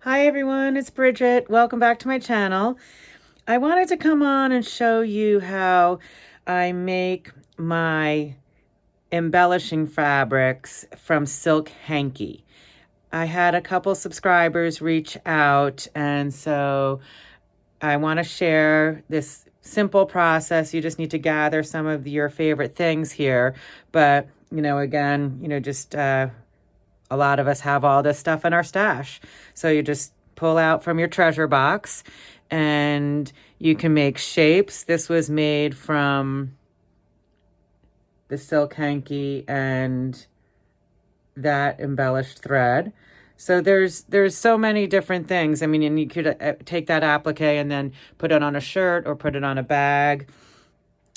Hi everyone, it's Bridget. Welcome back to my channel. I wanted to come on and show you how I make my embellishing fabrics from silk hanky. I had a couple subscribers reach out, and so I want to share this simple process. You just need to gather some of your favorite things here, but again, just a lot of us have all this stuff in our stash. So you just pull out from your treasure box and you can make shapes. This was made from the silk hanky and that embellished thread. So there's so many different things. I mean, and you could take that applique and then put it on a shirt or put it on a bag.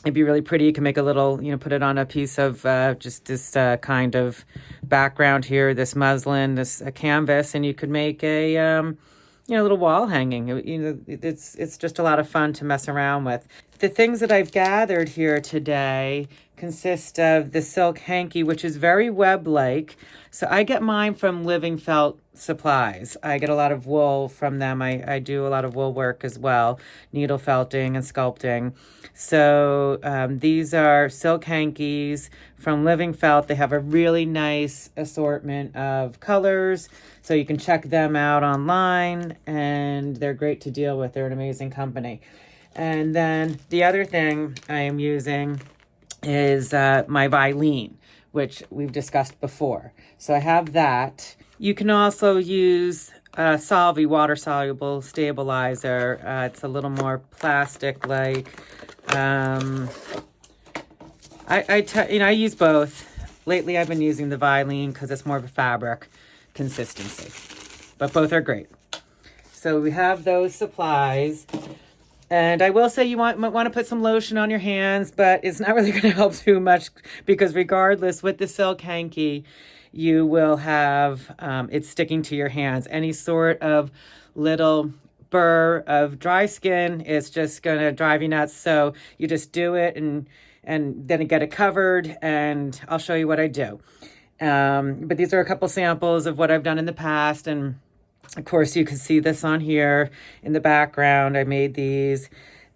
It'd be really pretty. You can make a little, put it on a piece of just this kind of background here, this muslin, this canvas, and you could make a, little wall hanging. It's just a lot of fun to mess around with. The things that I've gathered here today consist of the silk hanky, which is very web-like. So I get mine from Living Felt Supplies. I get a lot of wool from them. I do a lot of wool work as well, needle felting and sculpting. So these are silk hankies from Living Felt. They have a really nice assortment of colors, so you can check them out online, and they're great to deal with. They're an amazing company. And then the other thing I am using is my Vilene, which we've discussed before. So I have that. You can also use Solvay water-soluble stabilizer. It's a little more plastic-like. I use both. Lately, I've been using the Vilene because it's more of a fabric consistency. But both are great. So we have those supplies. And I will say you might want to put some lotion on your hands, but it's not really going to help too much because regardless, with the silk hanky, you will have it sticking to your hands. Any sort of little burr of dry skin is just going to drive you nuts. So you just do it and then get it covered, and I'll show you what I do. But these are a couple samples of what I've done in the past, and of course, you can see this on here in the background. I made these.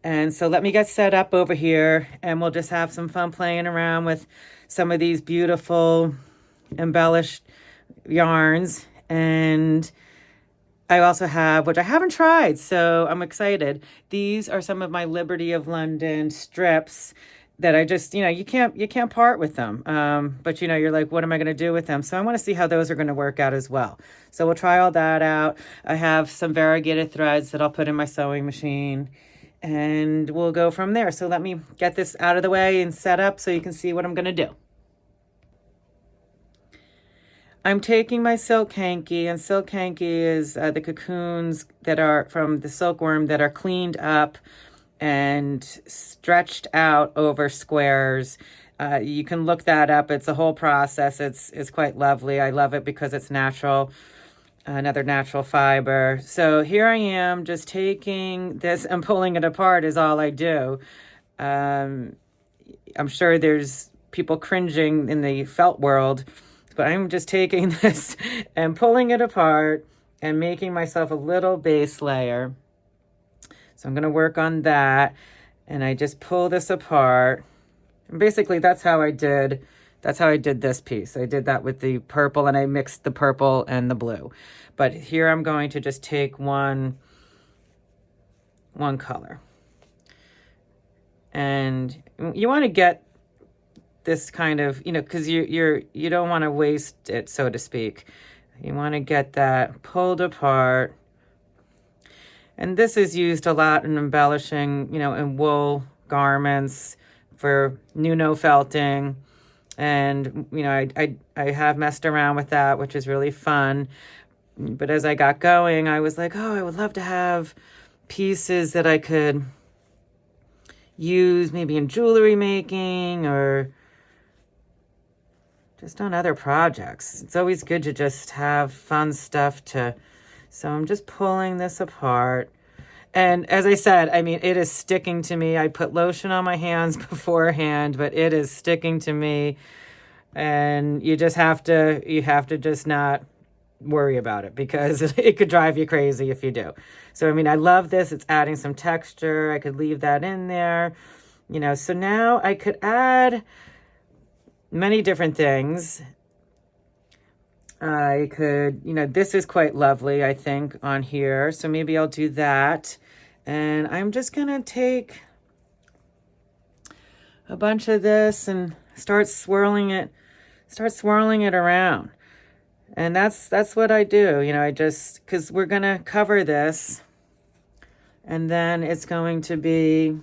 And so let me get set up over here, and we'll just have some fun playing around with some of these beautiful embellished yarns. And I also have, which I haven't tried, so I'm excited. These are some of my Liberty of London strips that I just, you can't part with them. But you're like, what am I going to do with them? So I want to see how those are going to work out as well. So we'll try all that out. I have some variegated threads that I'll put in my sewing machine, and we'll go from there. So let me get this out of the way and set up so you can see what I'm going to do. I'm taking my silk hanky, and silk hanky is the cocoons that are from the silkworm that are cleaned up and stretched out over squares. You can look that up. It's a whole process. It's quite lovely. I love it because it's natural, another natural fiber. So here I am just taking this and pulling it apart is all I do. I'm sure there's people cringing in the felt world, but I'm just taking this and pulling it apart and making myself a little base layer. So I'm going to work on that, and I just pull this apart. And basically, that's how I did this piece. I did that with the purple, and I mixed the purple and the blue. But here I'm going to just take one color. And you want to get this kind of, because you don't want to waste it, so to speak. You want to get that pulled apart. And this is used a lot in embellishing, in wool garments for no felting. And, I have messed around with that, which is really fun. But as I got going, I was like, oh, I would love to have pieces that I could use maybe in jewelry making or just on other projects. It's always good to just have fun stuff to... So I'm just pulling this apart. And as I said, it is sticking to me. I put lotion on my hands beforehand, but it is sticking to me. And you have to just not worry about it because it could drive you crazy if you do. So, I mean, I love this. It's adding some texture. I could leave that in there, you know. So now I could add many different things. I could, you know, this is quite lovely, I think, on here. So maybe I'll do that. And I'm just going to take a bunch of this and start swirling it around. And that's what I do. You know, I just, because we're going to cover this and then it's going to be,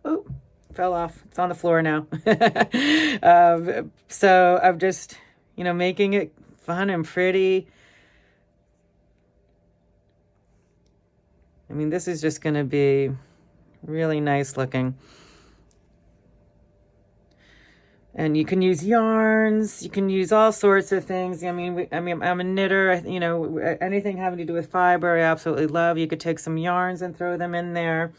oh, fell off. It's on the floor now. So I'm just, you know, making it fun and pretty. I mean, this is just going to be really nice looking. And you can use yarns, you can use all sorts of things. I mean, I'm a knitter, you know, anything having to do with fiber, I absolutely love. You could take some yarns and throw them in there.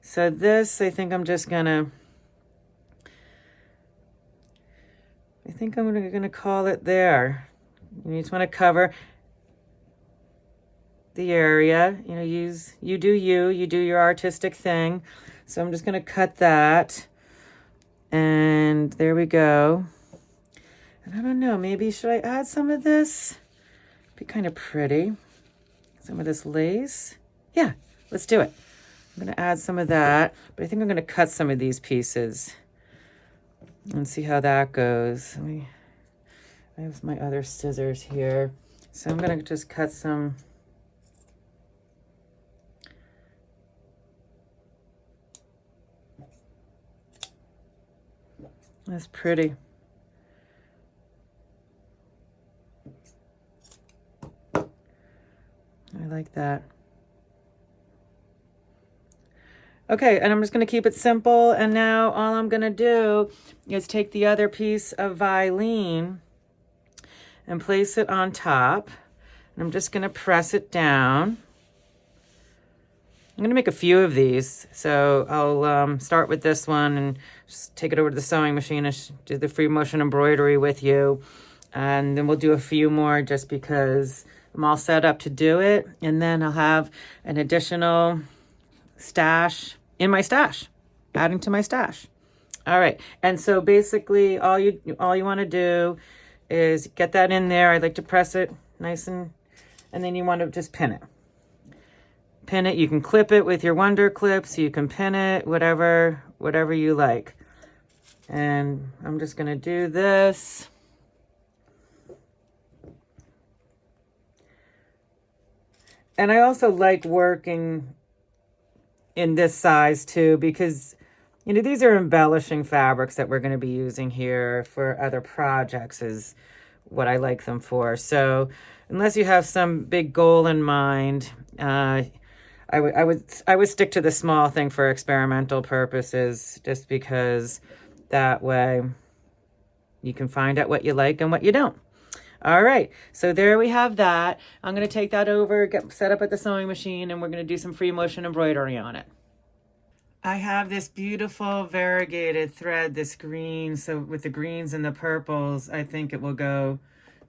So this, I think I'm gonna call it there. You just want to cover the area, you know, you do your artistic thing. So I'm just gonna cut that. And there we go. And I don't know, maybe should I add some of this? Be kind of pretty. Some of this lace. Yeah, let's do it. I'm gonna add some of that, but I think I'm gonna cut some of these pieces and see how that goes. I have my other scissors here. So I'm gonna just cut some. That's pretty. I like that. Okay, and I'm just going to keep it simple. And now all I'm going to do is take the other piece of Vilene and place it on top. And I'm just going to press it down. I'm going to make a few of these. So I'll start with this one and just take it over to the sewing machine and do the free motion embroidery with you. And then we'll do a few more just because I'm all set up to do it. And then I'll have an additional stash in my stash, adding to my stash. All right. And so basically all you want to do is get that in there. I like to press it nice and then you want to just pin it. Pin it. You can clip it with your Wonder Clips. You can pin it, whatever you like. And I'm just going to do this. And I also like working in this size too, because, you know, these are embellishing fabrics that we're going to be using here for other projects is what I like them for. So unless you have some big goal in mind, I would stick to the small thing for experimental purposes, just because that way you can find out what you like and what you don't. All right, so there we have that. I'm going to take that over, get set up at the sewing machine, and we're going to do some free motion embroidery on it. I have this beautiful variegated thread, this green, so with the greens and the purples, I think it will go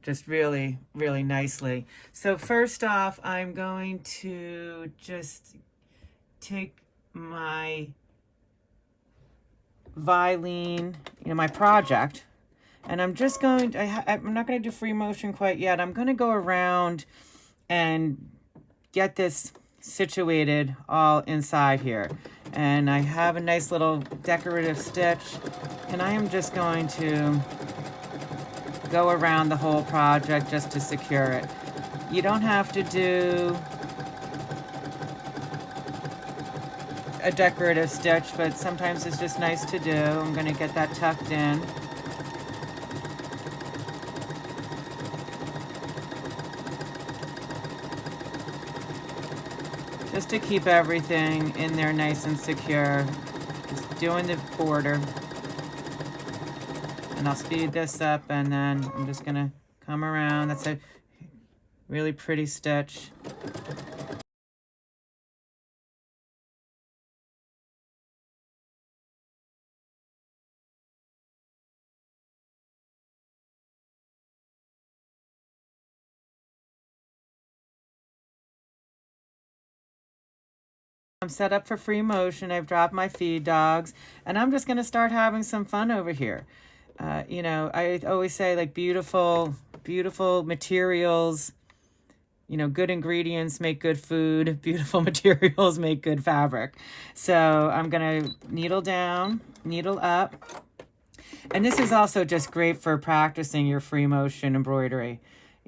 just really, really nicely. So first off, I'm going to just take my Vilene, you know, my project, and I'm just going to, I'm not going to do free motion quite yet. I'm going to go around and get this situated all inside here. And I have a nice little decorative stitch, and I am just going to go around the whole project just to secure it. You don't have to do a decorative stitch, but sometimes it's just nice to do. I'm going to get that tucked in. Just to keep everything in there nice and secure. Just doing the border. And I'll speed this up, and then I'm just going to come around. That's a really pretty stitch. I'm set up for free motion. I've dropped my feed dogs, and I'm just going to start having some fun over here. You know, I always say, like, beautiful materials, you know, good ingredients make good food. Beautiful materials make good fabric. So I'm going to needle down, needle up. And this is also just great for practicing your free motion embroidery,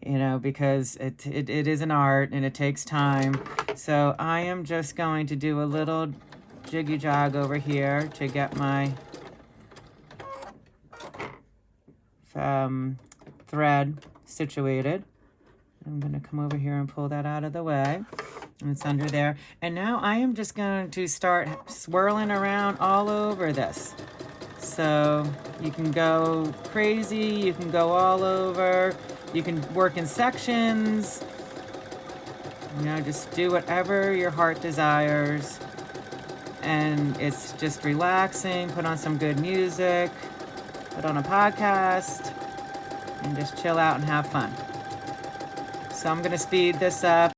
you know, because it is an art and it takes time. So I am just going to do a little jiggy jog over here to get my thread situated. I'm going to come over here and pull that out of the way. And it's under there. And now I am just going to start swirling around all over this. So you can go crazy, you can go all over, you can work in sections, you know, just do whatever your heart desires. And it's just relaxing. Put on some good music, put on a podcast, and just chill out and have fun. So I'm going to speed this up.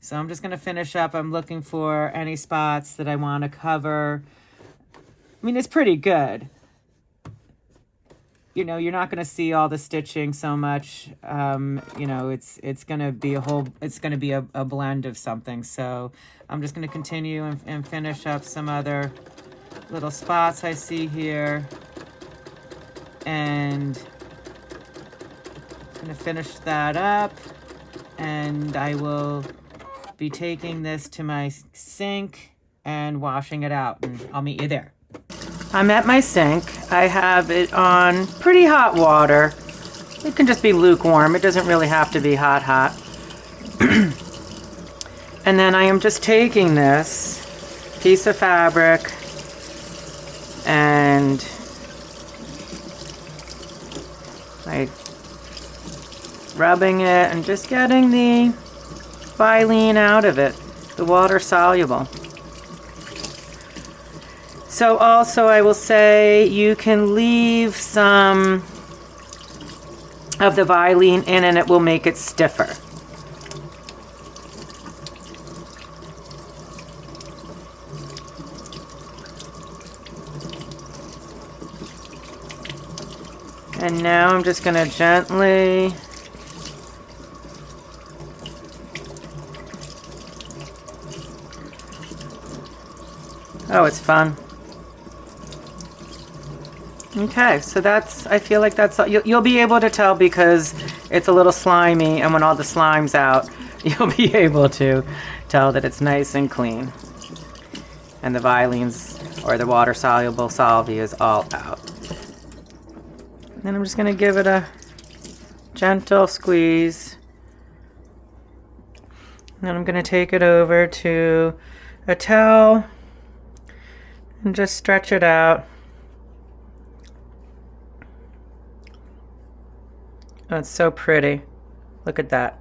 So I'm just going to finish up. I'm looking for any spots that I want to cover. I mean, it's pretty good. You know, you're not going to see all the stitching so much. You know, it's going to be a blend of something. So I'm just going to continue and finish up some other little spots I see here. And I'm going to finish that up. And I will be taking this to my sink and washing it out, and I'll meet you there. I'm at my sink. I have it on pretty hot water. It can just be lukewarm. It doesn't really have to be hot. And then I am just taking this piece of fabric and rubbing it and just getting the Vilene out of it, the water soluble. So also I will say you can leave some of the Vilene in and it will make it stiffer. And now I'm just going to gently oh, it's fun. Okay, so I feel like that's all. You'll be able to tell because it's a little slimy, and when all the slime's out, you'll be able to tell that it's nice and clean. And the Vilene's, or the water-soluble solvy, is all out. And I'm just going to give it a gentle squeeze. And then I'm going to take it over to a towel and just stretch it out. Oh, it's so pretty. Look at that.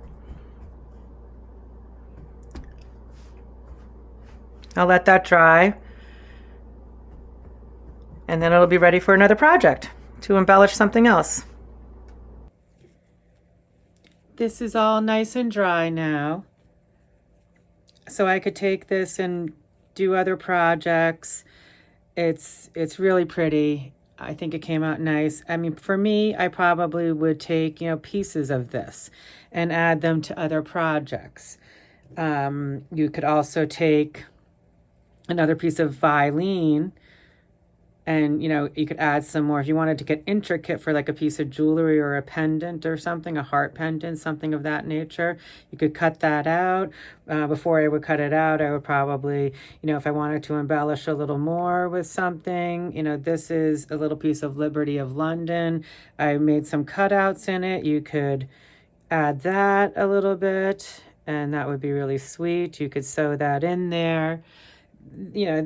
I'll let that dry. And then it'll be ready for another project to embellish something else. This is all nice and dry now. So I could take this and do other projects. It's really pretty. I think it came out nice. I mean, for me, I probably would take, you know, pieces of this and add them to other projects. You could also take another piece of Vilene and, you know, you could add some more. If you wanted to get intricate for like a piece of jewelry or a pendant or something, a heart pendant, something of that nature, you could cut that out. Before I would cut it out, I would probably, you know, if I wanted to embellish a little more with something, you know, this is a little piece of Liberty of London. I made some cutouts in it. You could add that a little bit, and that would be really sweet. You could sew that in there. You know,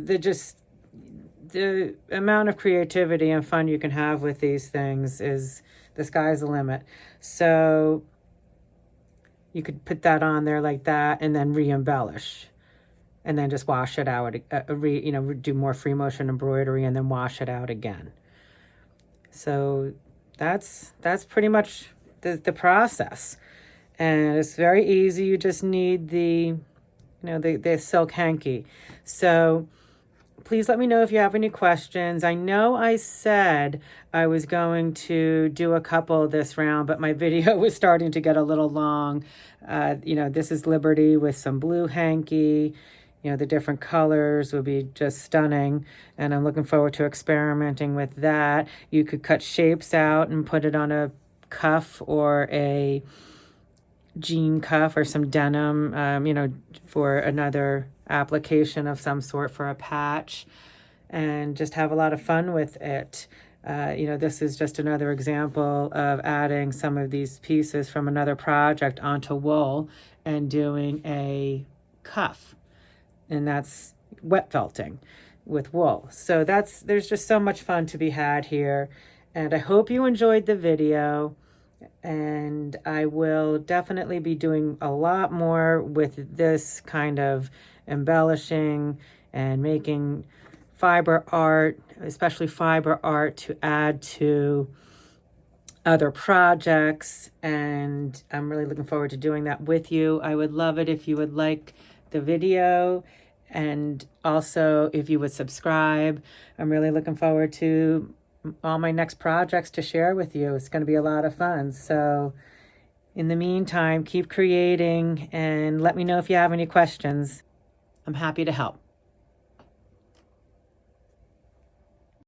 the amount of creativity and fun you can have with these things is, the sky's the limit. So you could put that on there like that and then re-embellish. And then just wash it out, do more free motion embroidery and then wash it out again. So that's pretty much the process. And it's very easy. You just need the silk hanky. So please let me know if you have any questions. I know I said I was going to do a couple this round, but my video was starting to get a little long. This is Liberty with some blue hanky. The different colors will be just stunning, and I'm looking forward to experimenting with that. You could cut shapes out and put it on a cuff or a jean cuff or some denim, for another application of some sort for a patch, and just have a lot of fun with it. This is just another example of adding some of these pieces from another project onto wool and doing a cuff. And that's wet felting with wool. So there's just so much fun to be had here. And I hope you enjoyed the video. And I will definitely be doing a lot more with this kind of embellishing and making fiber art, especially fiber art, to add to other projects. And I'm really looking forward to doing that with you. I would love it if you would like the video, and also if you would subscribe. I'm really looking forward to all my next projects to share with you. It's going to be a lot of fun. So in the meantime, keep creating and let me know if you have any questions. I'm happy to help.